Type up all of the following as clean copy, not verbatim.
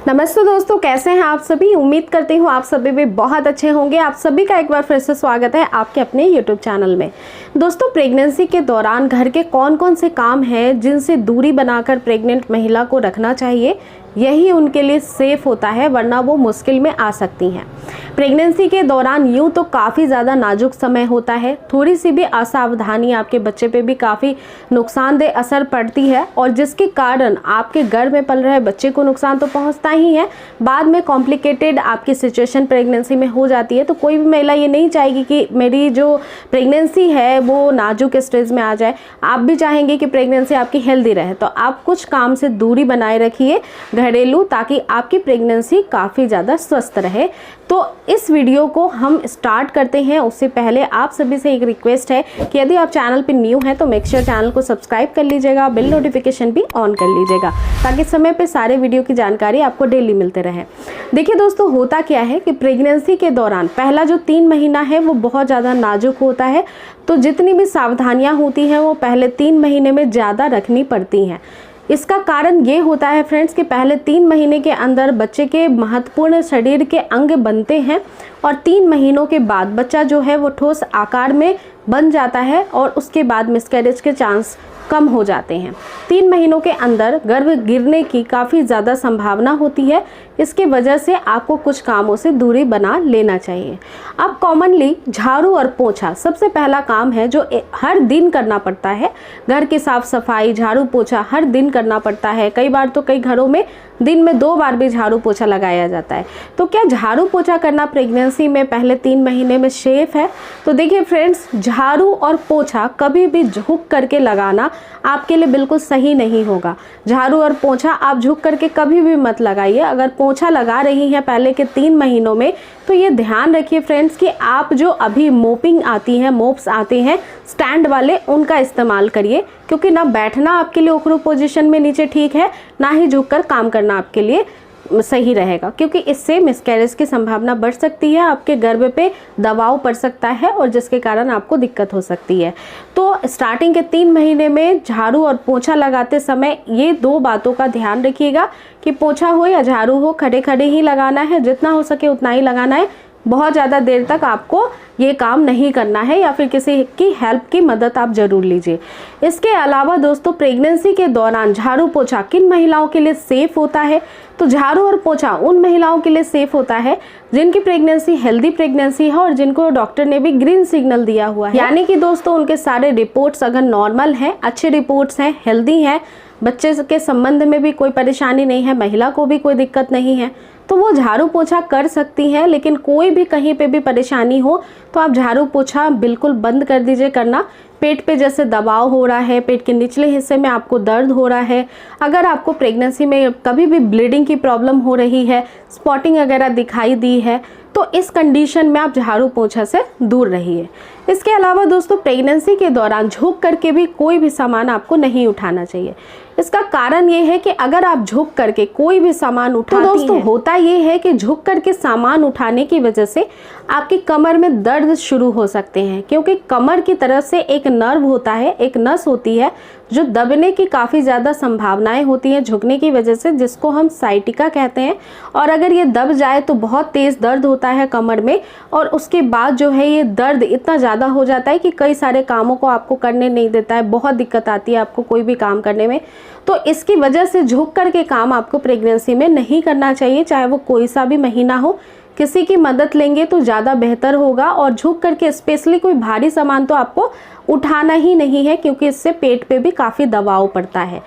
नमस्ते दोस्तों, कैसे हैं आप सभी। उम्मीद करती हूँ आप सभी भी बहुत अच्छे होंगे। आप सभी का एक बार फिर से स्वागत है आपके अपने YouTube चैनल में। दोस्तों, प्रेगनेंसी के दौरान घर के कौन कौन से काम हैं जिनसे दूरी बनाकर प्रेग्नेंट महिला को रखना चाहिए, यही उनके लिए सेफ होता है, वरना वो मुश्किल में आ सकती हैं। प्रेगनेंसी के दौरान यूँ तो काफ़ी ज़्यादा नाजुक समय होता है, थोड़ी सी भी असावधानी आपके बच्चे पे भी काफ़ी नुकसानदेह असर पड़ती है और जिसके कारण आपके गर्भ में पल रहे बच्चे को नुकसान तो पहुंचता ही है, बाद में कॉम्प्लिकेटेड आपकी सिचुएशन प्रेगनेंसी में हो जाती है। तो कोई भी महिला ये नहीं चाहेगी कि मेरी जो प्रेगनेंसी है वो नाजुक स्टेज में आ जाए। आप भी चाहेंगे कि प्रेगनेंसी आपकी हेल्दी रहे, तो आप कुछ काम से दूरी बनाए रखिए घरेलू, ताकि आपकी प्रेगनेंसी काफ़ी ज़्यादा स्वस्थ रहे। तो इस वीडियो को हम स्टार्ट करते हैं। उससे पहले आप सभी से एक रिक्वेस्ट है कि यदि आप चैनल पर न्यू हैं तो मेक श्योर चैनल को सब्सक्राइब कर लीजिएगा, बेल नोटिफिकेशन भी ऑन कर लीजिएगा, ताकि समय पे सारे वीडियो की जानकारी आपको डेली मिलते रहे। देखिए दोस्तों, होता क्या है कि प्रेगनेंसी के दौरान पहला जो 3 महीना है वो बहुत ज़्यादा नाजुक होता है, तो जितनी भी सावधानियाँ होती हैं वो पहले 3 महीने में ज़्यादा रखनी पड़ती हैं। इसका कारण ये होता है फ्रेंड्स कि पहले 3 महीने के अंदर बच्चे के महत्वपूर्ण शरीर के अंग बनते हैं और 3 महीनों के बाद बच्चा जो है वो ठोस आकार में बन जाता है और उसके बाद मिसकैरेज के चांस कम हो जाते हैं। 3 महीनों के अंदर गर्भ गिरने की काफ़ी ज़्यादा संभावना होती है। इसके वजह से आपको कुछ कामों से दूरी बना लेना चाहिए। अब कॉमनली झाड़ू और पोछा सबसे पहला काम है जो हर दिन करना पड़ता है। घर की साफ सफाई, झाड़ू पोछा हर दिन करना पड़ता है। कई बार तो कई घरों में दिन में 2 बार भी झाड़ू पोछा लगाया जाता है। तो क्या झाड़ू पोछा करना प्रेगनेंसी में पहले 3 महीने में सेफ है? तो देखिए फ्रेंड्स, झाड़ू और पोछा कभी भी झुक करके लगाना आपके लिए बिल्कुल सही नहीं होगा। झाड़ू और पोछा आप झुक करके कभी भी मत लगाइए। अगर पोछा लगा रही हैं पहले के 3 महीनों में, तो ये ध्यान रखिए फ्रेंड्स कि आप जो अभी मोपिंग आती हैं, मोप्स आते हैं स्टैंड वाले, उनका इस्तेमाल करिए, क्योंकि ना बैठना आपके लिए उखड़ू पोजीशन में नीचे ठीक है, ना ही झुककर काम करना आपके लिए सही रहेगा, क्योंकि इससे मिसकैरेज की संभावना बढ़ सकती है, आपके गर्भ पे दबाव पड़ सकता है और जिसके कारण आपको दिक्कत हो सकती है। तो स्टार्टिंग के 3 महीने में झाड़ू और पोछा लगाते समय ये 2 बातों का ध्यान रखिएगा कि पोछा हो या झाड़ू हो, खड़े खड़े ही लगाना है, जितना हो सके उतना ही लगाना है। बहुत ज़्यादा देर तक आपको ये काम नहीं करना है, या फिर किसी की हेल्प की मदद आप ज़रूर लीजिए। इसके अलावा दोस्तों, प्रेगनेंसी के दौरान झाड़ू पोछा किन महिलाओं के लिए सेफ होता है? तो झाड़ू और पोछा उन महिलाओं के लिए सेफ होता है जिनकी प्रेगनेंसी हेल्दी प्रेगनेंसी है और जिनको डॉक्टर ने भी ग्रीन सिग्नल दिया हुआ है। यानी कि दोस्तों, उनके सारे रिपोर्ट्स अगर नॉर्मल हैं, अच्छे रिपोर्ट्स हैं, हेल्दी हैं, बच्चे के संबंध में भी कोई परेशानी नहीं है, महिला को भी कोई दिक्कत नहीं है, तो वो झाड़ू पोछा कर सकती हैं। लेकिन कोई भी कहीं पे भी परेशानी हो तो आप झाड़ू पोछा बिल्कुल बंद कर दीजिए करना। पेट पे जैसे दबाव हो रहा है, पेट के निचले हिस्से में आपको दर्द हो रहा है, अगर आपको प्रेगनेंसी में कभी भी ब्लीडिंग की प्रॉब्लम हो रही है, स्पॉटिंग वगैरह दिखाई दी है, तो इस कंडीशन में आप झाड़ू पोछा से दूर रहिए। इसके अलावा दोस्तों, प्रेगनेंसी के दौरान झुक करके भी कोई भी सामान आपको नहीं उठाना चाहिए। इसका कारण ये है कि अगर आप झुक करके कोई भी सामान उठाती हैं, तो दोस्तों होता ये है कि झुक करके सामान उठाने की वजह से आपकी कमर में दर्द शुरू हो सकते हैं, क्योंकि कमर की तरफ से एक नर्व होता है, एक नस होती है जो दबने की काफ़ी ज़्यादा संभावनाएं होती हैं झुकने की वजह से, जिसको हम साइटिका कहते हैं। और अगर ये दब जाए तो बहुत तेज़ दर्द होता है कमर में, और उसके बाद जो है ये दर्द इतना ज़्यादा हो जाता है कि कई सारे कामों को आपको करने नहीं देता है, बहुत दिक्कत आती है आपको कोई भी काम करने में। तो इसकी वजह से झुक कर के काम आपको प्रेगनेंसी में नहीं करना चाहिए, चाहे वो कोई सा भी महीना हो। किसी की मदद लेंगे तो ज़्यादा बेहतर होगा, और झुक करके स्पेशली कोई भारी सामान तो आपको उठाना ही नहीं है, क्योंकि इससे पेट पे भी काफ़ी दबाव पड़ता है।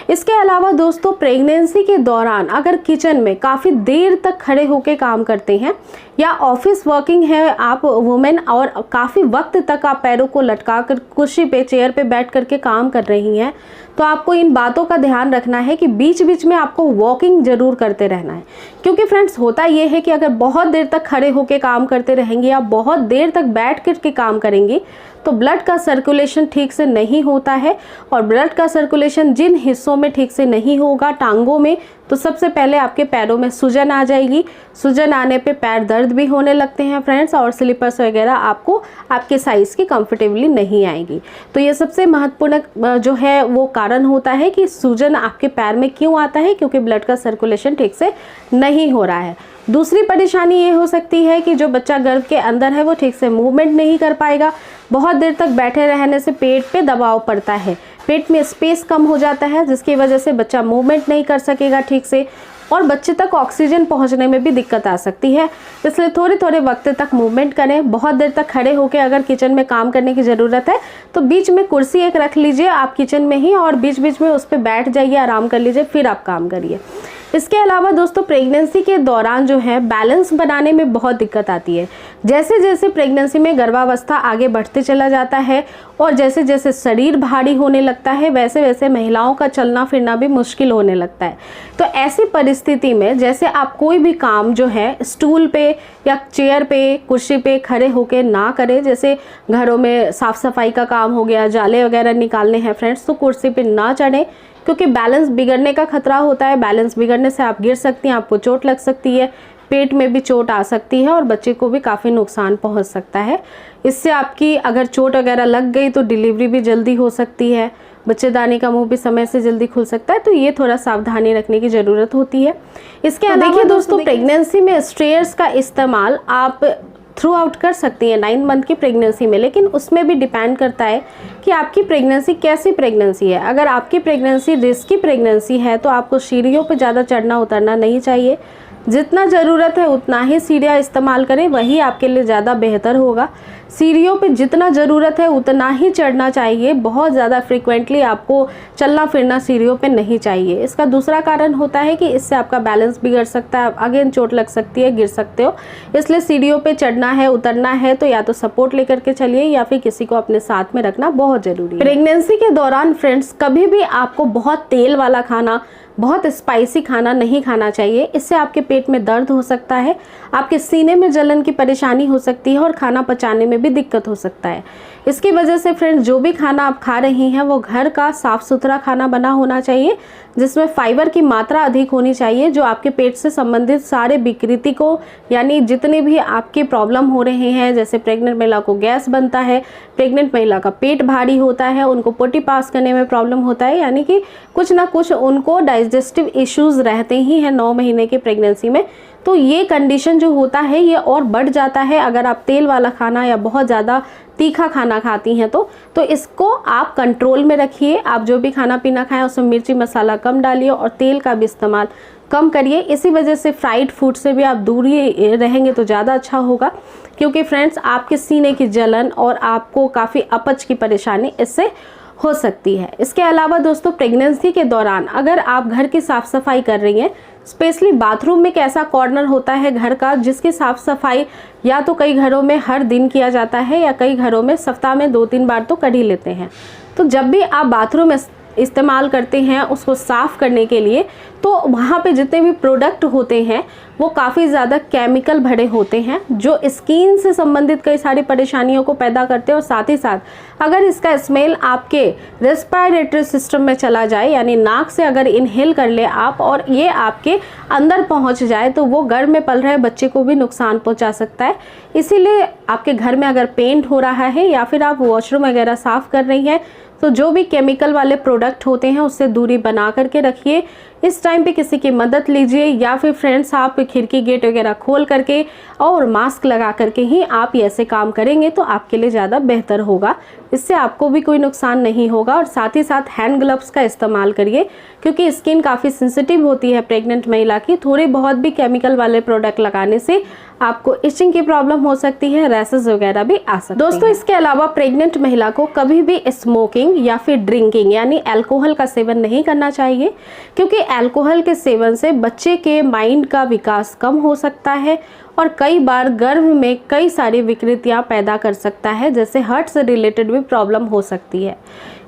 इसके अलावा दोस्तों, प्रेगनेंसी के दौरान अगर किचन में काफ़ी देर तक खड़े होकर काम करते हैं, या ऑफिस वर्किंग है आप वुमेन और काफ़ी वक्त तक आप पैरों को लटका कर कुर्सी पे, चेयर पे बैठ करके काम कर रही हैं, तो आपको इन बातों का ध्यान रखना है कि बीच बीच में आपको वॉकिंग ज़रूर करते रहना है। क्योंकि फ्रेंड्स, होता ये है कि अगर बहुत देर तक खड़े होकर काम करते रहेंगे या बहुत देर तक बैठ कर के काम करेंगी, तो ब्लड का सर्कुलेशन ठीक से नहीं होता है, और ब्लड का सर्कुलेशन जिन हिस्सों में ठीक से नहीं होगा, टांगों में, तो सबसे पहले आपके पैरों में सूजन आ जाएगी। सूजन आने पे पैर दर्द भी होने लगते हैं फ्रेंड्स, और स्लीपर्स वगैरह आपको आपके साइज़ की कंफर्टेबली नहीं आएगी। तो ये सबसे महत्वपूर्ण जो है वो कारण होता है कि सूजन आपके पैर में क्यों आता है, क्योंकि ब्लड का सर्कुलेशन ठीक से नहीं हो रहा है। दूसरी परेशानी ये हो सकती है कि जो बच्चा गर्भ के अंदर है वो ठीक से मूवमेंट नहीं कर पाएगा। बहुत देर तक बैठे रहने से पेट पे दबाव पड़ता है, पेट में स्पेस कम हो जाता है, जिसकी वजह से बच्चा मूवमेंट नहीं कर सकेगा ठीक से, और बच्चे तक ऑक्सीजन पहुंचने में भी दिक्कत आ सकती है। इसलिए थोड़े थोड़े वक्त तक मूवमेंट करें। बहुत देर तक खड़े होकर अगर किचन में काम करने की ज़रूरत है तो बीच में कुर्सी एक रख लीजिए आप किचन में ही, और बीच बीच में उस पर बैठ जाइए, आराम कर लीजिए, फिर आप काम करिए। इसके अलावा दोस्तों प्रेगनेंसी के दौरान जो है बैलेंस बनाने में बहुत दिक्कत आती है। जैसे जैसे प्रेगनेंसी में गर्भावस्था आगे बढ़ते चला जाता है और जैसे जैसे शरीर भारी होने लगता है, वैसे वैसे महिलाओं का चलना फिरना भी मुश्किल होने लगता है। तो ऐसी परिस्थिति में जैसे आप कोई भी काम जो है स्टूल पे या चेयर पे, कुर्सी पे खड़े होकर ना करें। जैसे घरों में साफ सफाई का काम हो गया, जाले वगैरह निकालने हैं फ्रेंड्स, तो कुर्सी पे ना चढ़ें, क्योंकि बैलेंस बिगड़ने का खतरा होता है। बैलेंस बिगड़ने से आप गिर सकती हैं, आपको चोट लग सकती है, पेट में भी चोट आ सकती है और बच्चे को भी काफ़ी नुकसान पहुंच सकता है। इससे आपकी अगर चोट वगैरह लग गई तो डिलीवरी भी जल्दी हो सकती है, बच्चेदानी का मुंह भी समय से जल्दी खुल सकता है। तो ये थोड़ा सावधानी रखने की ज़रूरत होती है। इसके अलावा देखिए दोस्तों, प्रेगनेंसी में स्ट्रेयर्स का इस्तेमाल आप थ्रू आउट कर सकती हैं 9 मंथ की प्रेगनेंसी में, लेकिन उसमें भी डिपेंड करता है कि आपकी प्रेगनेंसी कैसी प्रेगनेंसी है। अगर आपकी प्रेगनेंसी रिस्की प्रेगनेंसी है तो आपको सीढ़ियों पर ज़्यादा चढ़ना उतरना नहीं चाहिए। जितना ज़रूरत है उतना ही सीढ़ियाँ इस्तेमाल करें, वही आपके लिए ज़्यादा बेहतर होगा। सीढ़ियों पे जितना ज़रूरत है उतना ही चढ़ना चाहिए, बहुत ज़्यादा फ्रीक्वेंटली आपको चलना फिरना सीढ़ियों पे नहीं चाहिए। इसका दूसरा कारण होता है कि इससे आपका बैलेंस बिगड़ सकता है, अगेन चोट लग सकती है, गिर सकते हो। इसलिए सीढ़ियों पे चढ़ना है, उतरना है तो या तो सपोर्ट लेकर के चलिए या फिर किसी को अपने साथ में रखना बहुत ज़रूरी है। प्रेगनेंसी के दौरान फ्रेंड्स कभी भी आपको बहुत तेल वाला खाना, बहुत स्पाइसी खाना नहीं खाना चाहिए। इससे आपके पेट में दर्द हो सकता है, आपके सीने में जलन की परेशानी हो सकती है और खाना पचाने में भी दिक्कत हो सकता है। इसकी वजह से फ्रेंड्स जो भी खाना आप खा रही हैं वो घर का साफ़ सुथरा खाना बना होना चाहिए, जिसमें फाइबर की मात्रा अधिक होनी चाहिए, जो आपके पेट से संबंधित सारे विकृति को, यानी जितने भी आपके प्रॉब्लम हो रहे हैं, जैसे प्रेग्नेंट महिला को गैस बनता है, प्रेग्नेंट महिला का पेट भारी होता है, उनको पोटी पास करने में प्रॉब्लम होता है, यानी कि कुछ ना कुछ उनको डाइजेस्टिव इश्यूज़ रहते ही हैं 9 महीने की प्रेगनेंसी में। तो ये कंडीशन जो होता है ये और बढ़ जाता है अगर आप तेल वाला खाना या बहुत ज़्यादा तीखा खाना खाती हैं तो इसको आप कंट्रोल में रखिए। आप जो भी खाना पीना खाएं उसमें मिर्ची मसाला कम डालिए और तेल का भी इस्तेमाल कम करिए। इसी वजह से फ्राइड फूड से भी आप दूर ही रहेंगे तो ज़्यादा अच्छा होगा, क्योंकि फ्रेंड्स आपके सीने की जलन और आपको काफ़ी अपच की परेशानी इससे हो सकती है। इसके अलावा दोस्तों प्रेगनेंसी के दौरान अगर आप घर की साफ़ सफाई कर रही हैं, स्पेशली बाथरूम में एक ऐसा कॉर्नर होता है घर का जिसकी साफ़ सफाई या तो कई घरों में हर दिन किया जाता है या कई घरों में सप्ताह में 2-3 बार तो कर ही लेते हैं। तो जब भी आप बाथरूम इस्तेमाल करते हैं उसको साफ़ करने के लिए, तो वहाँ पे जितने भी प्रोडक्ट होते हैं वो काफ़ी ज़्यादा केमिकल भरे होते हैं जो स्किन से संबंधित कई सारी परेशानियों को पैदा करते हैं। और साथ ही साथ अगर इसका स्मेल आपके रेस्पिरेटरी सिस्टम में चला जाए, यानी नाक से अगर इनहेल कर ले आप और ये आपके अंदर पहुंच जाए, तो वो गर्भ में पल रहे बच्चे को भी नुकसान पहुंचा सकता है। इसीलिए आपके घर में अगर पेंट हो रहा है या फिर आप वॉशरूम वगैरह साफ़ कर रही हैं तो जो भी केमिकल वाले प्रोडक्ट होते हैं उससे दूरी बना करके रखिए। इस टाइम पे किसी की मदद लीजिए या फिर फ्रेंड्स आप खिड़की गेट वगैरह खोल करके और मास्क लगा करके ही आप ऐसे काम करेंगे तो आपके लिए ज़्यादा बेहतर होगा। इससे आपको भी कोई नुकसान नहीं होगा। और साथ ही साथ हैंड ग्लव्स का इस्तेमाल करिए, क्योंकि स्किन काफ़ी सेंसिटिव होती है प्रेग्नेंट महिला की। थोड़े बहुत भी केमिकल वाले प्रोडक्ट लगाने से आपको इचिंग की प्रॉब्लम हो सकती है, रैसेस वगैरह भी आ सकते हैं। दोस्तों इसके अलावा प्रेग्नेंट महिला को कभी भी स्मोकिंग या फिर ड्रिंकिंग यानी अल्कोहल का सेवन नहीं करना चाहिए, क्योंकि अल्कोहल के सेवन से बच्चे के माइंड का विकास कम हो सकता है और कई बार गर्भ में कई सारी विकृतियां पैदा कर सकता है, जैसे हार्ट से रिलेटेड भी प्रॉब्लम हो सकती है।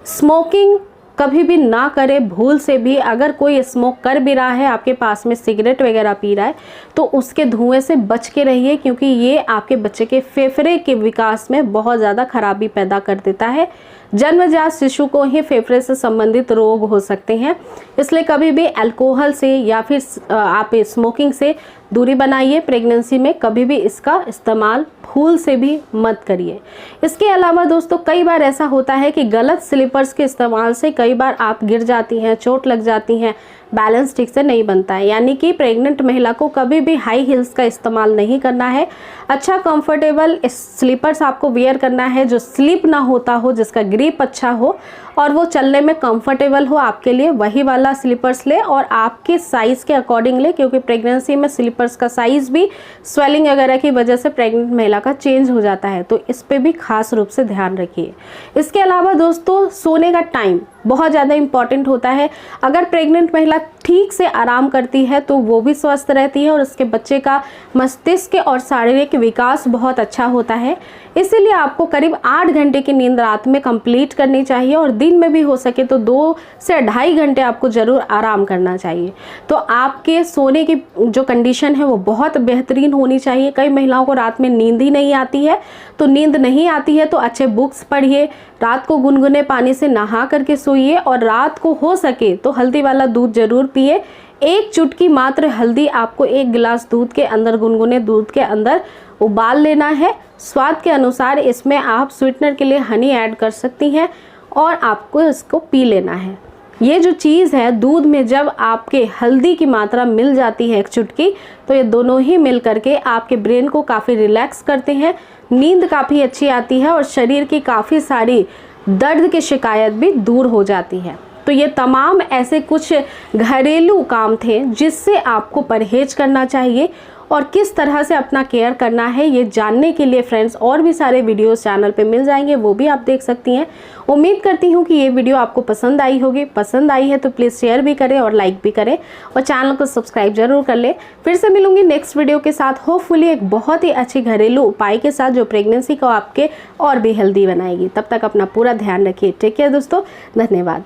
स्मोकिंग कभी भी ना करें भूल से भी। अगर कोई स्मोक कर भी रहा है, आपके पास में सिगरेट वगैरह पी रहा है, तो उसके धुएं से बच के रहिए, क्योंकि ये आपके बच्चे के फेफड़े के विकास में बहुत ज़्यादा खराबी पैदा कर देता है। जन्मजात शिशु को ही फेफड़े से संबंधित रोग हो सकते हैं, इसलिए कभी भी अल्कोहल से या फिर आप स्मोकिंग से दूरी बनाइए। प्रेगनेंसी में कभी भी इसका इस्तेमाल भूल से भी मत करिए। इसके अलावा दोस्तों कई बार ऐसा होता है कि गलत स्लीपर्स के इस्तेमाल से कई बार आप गिर जाती हैं, चोट लग जाती हैं, बैलेंस ठीक से नहीं बनता है। यानी कि प्रेग्नेंट महिला को कभी भी हाई हील्स का इस्तेमाल नहीं करना है। अच्छा कंफर्टेबल स्लीपर्स आपको वेयर करना है जो स्लिप ना होता हो, जिसका ग्रिप अच्छा हो और वो चलने में कंफर्टेबल हो आपके लिए, वही वाला स्लीपर्स ले और आपके साइज़ के अकॉर्डिंग ले, क्योंकि प्रेगनेंसी में स्लीपर्स का साइज़ भी स्वेलिंग वगैरह की वजह से प्रेग्नेंट महिला का चेंज हो जाता है, तो इस पे भी खास रूप से ध्यान रखिए। इसके अलावा दोस्तों सोने का टाइम बहुत ज़्यादा इम्पॉर्टेंट होता है। अगर प्रेग्नेंट महिला ठीक से आराम करती है तो वो भी स्वस्थ रहती है और उसके बच्चे का मस्तिष्क और शारीरिक विकास बहुत अच्छा होता है। इसीलिए आपको करीब 8 घंटे की नींद रात में कंप्लीट करनी चाहिए और दिन में भी हो सके तो 2 से 2.5 घंटे आपको ज़रूर आराम करना चाहिए। तो आपके सोने की जो कंडीशन है वो बहुत बेहतरीन होनी चाहिए। कई महिलाओं को रात में नींद ही नहीं आती है, तो नींद नहीं आती है तो अच्छे बुक्स पढ़िए, रात को गुनगुने पानी से नहा करके सोइए और रात को हो सके तो हल्दी वाला दूध जरूर पिए। 1 चुटकी मात्र हल्दी आपको 1 गिलास दूध के अंदर, गुनगुने दूध के अंदर उबाल लेना है। स्वाद के अनुसार इसमें आप स्वीटनर के लिए हनी ऐड कर सकती हैं और आपको इसको पी लेना है। ये जो चीज़ है दूध में जब आपके हल्दी की मात्रा मिल जाती है 1 चुटकी, तो ये दोनों ही मिल करके आपके ब्रेन को काफ़ी रिलैक्स करते हैं, नींद काफ़ी अच्छी आती है और शरीर की काफ़ी सारी दर्द की शिकायत भी दूर हो जाती है। तो ये तमाम ऐसे कुछ घरेलू काम थे जिससे आपको परहेज करना चाहिए और किस तरह से अपना केयर करना है ये जानने के लिए फ्रेंड्स और भी सारे वीडियोस चैनल पे मिल जाएंगे, वो भी आप देख सकती हैं। उम्मीद करती हूँ कि ये वीडियो आपको पसंद आई होगी। पसंद आई है तो प्लीज़ शेयर भी करें और लाइक भी करें और चैनल को सब्सक्राइब जरूर कर लें। फिर से मिलूंगी नेक्स्ट वीडियो के साथ, होपफुली एक बहुत ही अच्छी घरेलू उपाय के साथ जो प्रेगनेंसी को आपके और भी हेल्दी बनाएगी। तब तक अपना पूरा ध्यान रखिए। टेक केयर दोस्तों, धन्यवाद।